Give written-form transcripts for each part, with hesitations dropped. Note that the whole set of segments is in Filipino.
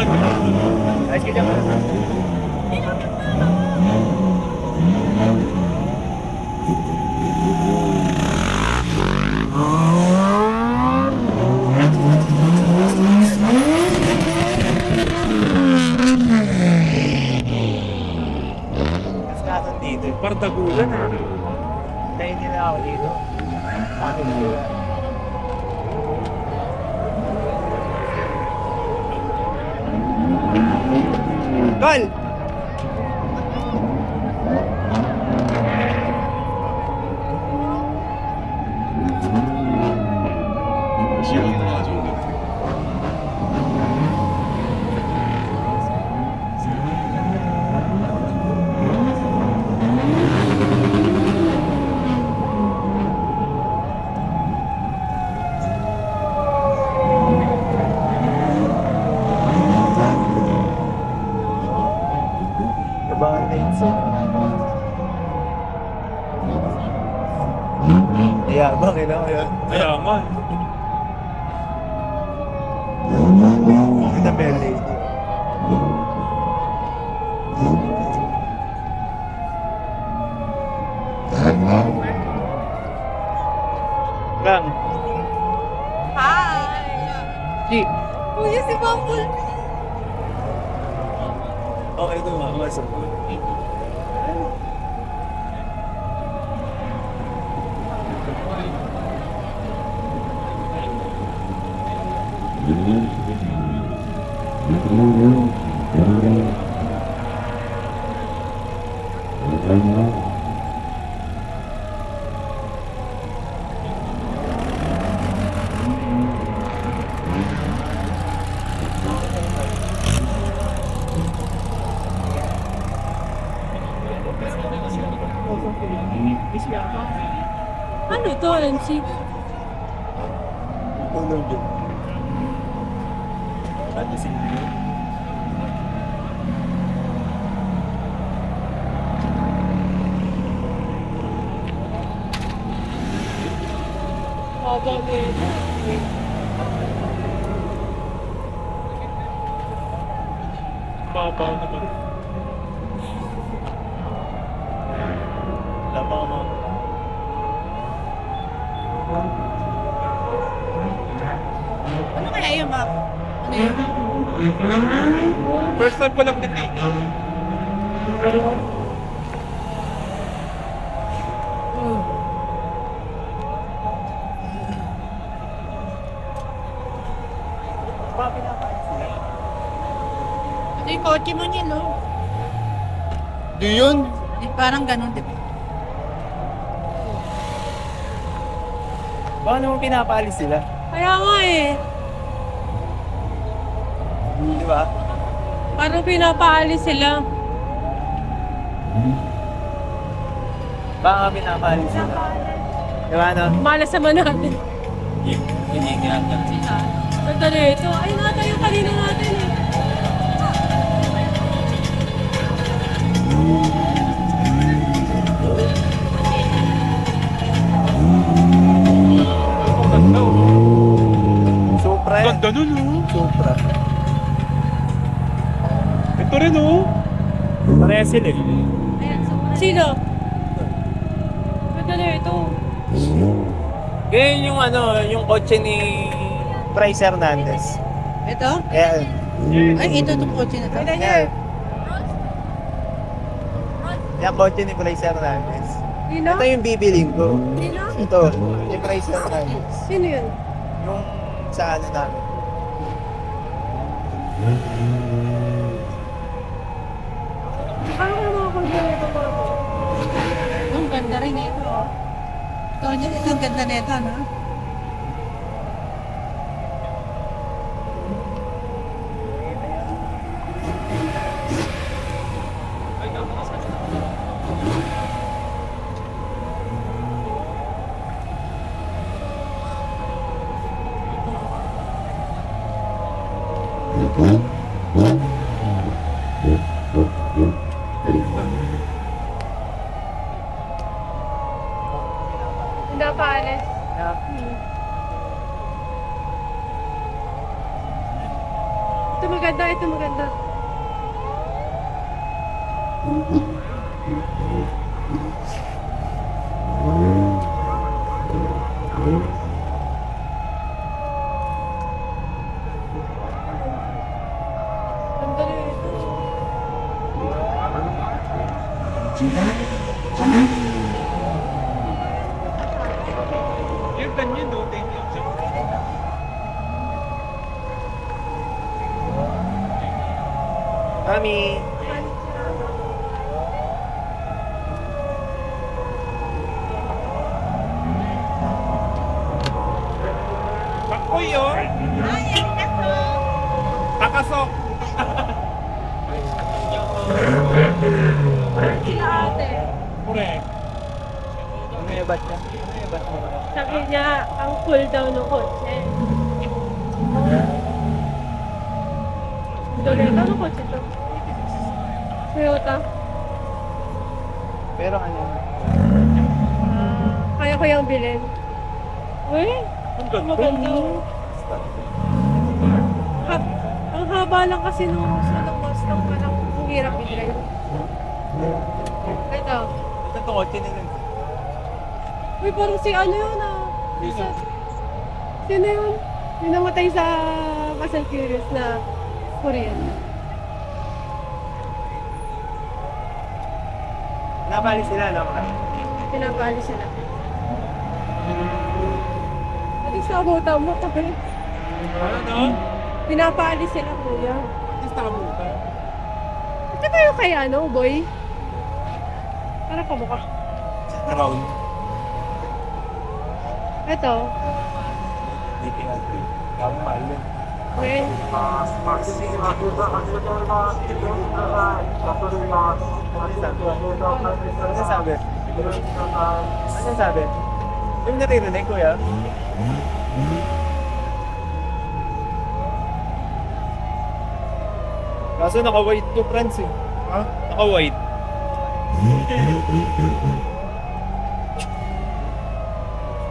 Ayos ka dyan. Mas nasan dito. Pardagulan ah. Tayo nila ako dito. Bakit sila? Gol! 지금 나와준 것 같아. Abangan na yun siya. Yabang eh, no? Yun. Kaya nga. With the bell lady. Gang. Hi! G. Kuya si Bumblebee! Okay, ito mga masok. Ano to, MC? Tulog yun. Ano si Baba nito. Baba naman. Labang mo. Ano kaya yung map? Ano yun? First time ko lang din eh. Ito yung kotse mo niya, no? Di yun? Parang ganun, di ba? Baka naman pinapaalis sila. Kaya nga eh. Di ba? Parang pinapaalis sila. Baka nga pinapaalis sila. Di ba no? Malas naman natin. Hindi ginagawa. Ganda nito. Ay, nata yung kanina natin eh. Supra yan. Ganda nun oh. Supra. Ito rin oh. Pareha sila eh. Sino? Ganda nito. Ganyan yung ano, yung kotse ni Bryce Hernandez. Ito? Ayan. Ay, ito itong kotse na to. Ayan. Yung kotse ni Bryce Hernandez. Sino? Ito yung bibiling ko. Sino? Ito, ni Bryce Hernandez. Sino yun? Yung sa ano namin. Paano ko naman kung nito mga to? Ang ganda rin ito. Ito, ang ganda nito, no? Hindi pa alis. Ito maganda, ito maganda. Ganda rin ito. Yung ganyan, no? Thank you. Mami. Pakoy, oh! Takasok! Sila ate. Correct. Ano yung bat niya? Ano yung bat mo? Sabi niya, ang cool daw ng kotse. Toyota, ano kotse to? Toyota. Pero ano? Kaya ko yung bilhin. Uy, Ang ganda. maganda. Ang haba lang kasi nung Mustang, parang ang hirap i-drive. Ito. Ito itong kotse nila. Uy, parang si ano yun ah. Sino yun? Yung namatay sa Fast and Furious na Korean. Napali sila, no? Pinapali sila. Alis na buta mo, tabi. Ano? Pinapali sila, kuya. Is nakabuta. Ito kayo kay ano, boy? Para kamukha. Round. Ito. Hindi natin. Kapal yun. Okay. Ano sabi? Ano sabi? Yung naririnig, kuya? Kaso naka-white to friends eh. Ha? Naka-white.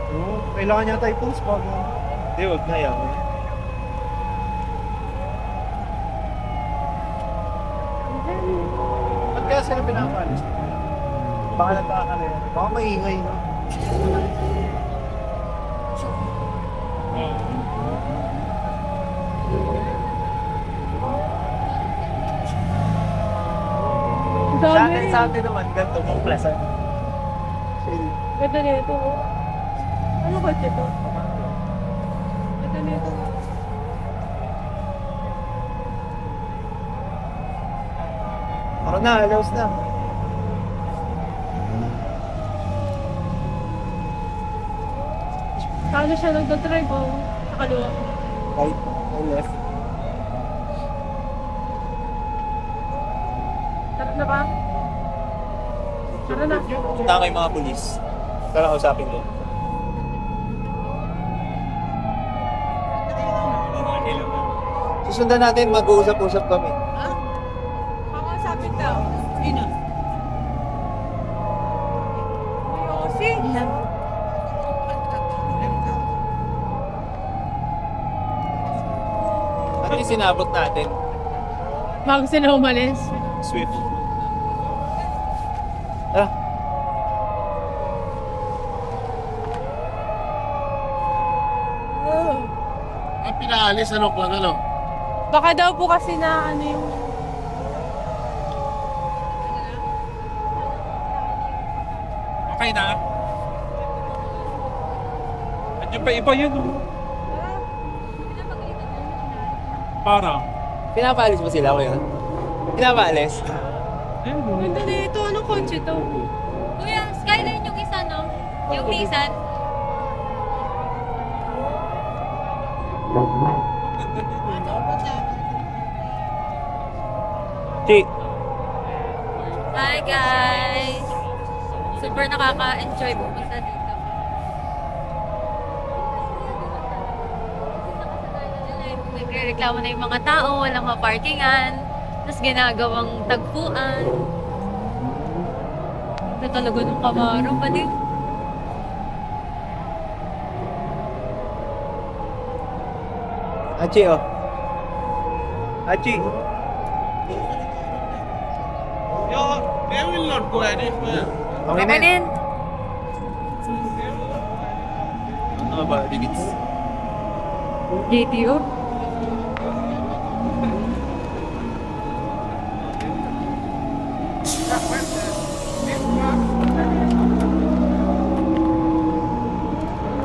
Oo, kailangan niya tayo post pa. Hindi, huwag na yan. Ba't kaya sila pinapalis? Baka nagtaka na yan. Baka maingay na. Ang Sa dami. atin, sa atin naman, ganito mong pleasant. Ganda nito. Ano kotse to? Ganda nito. Ako na, alaws na. Paano siya nagdadrive oh? Sa kaliwa. Right or left. Sarap na ba? Tara na. Punta kay mga pulis. Tara, usapin ko. Susundan natin, mag-uusap-usap kami. Kakausapin daw. Sino? Yosi. Ano yung sinabot natin? Bago sila umalis. Swift. Ah, Ang pinaalis, ano ko, ano? Baka daw po kasi na ano yung... Okay na. Andiyan pa iba yun, oh. Para. pinapalis mo sila, kuya? Pinapalis? Ganda na ito. Anong kotse to? Kuya, Skyline yung isa, no? Yung Nissan. Chi. Hi, guys! Super nakaka-enjoy pumunta dito. Nagre-reklamo na yung mga tao, walang maparkingan, tapos ginagawang tagpuan. Ito talaga nung Camaro pa din. Chi, oh. Achi. They will not go anywhere. Okay na. Okay din. Ano ba, Digits? JTO.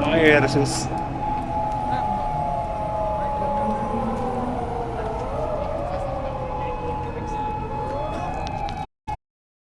Ay, Jesus.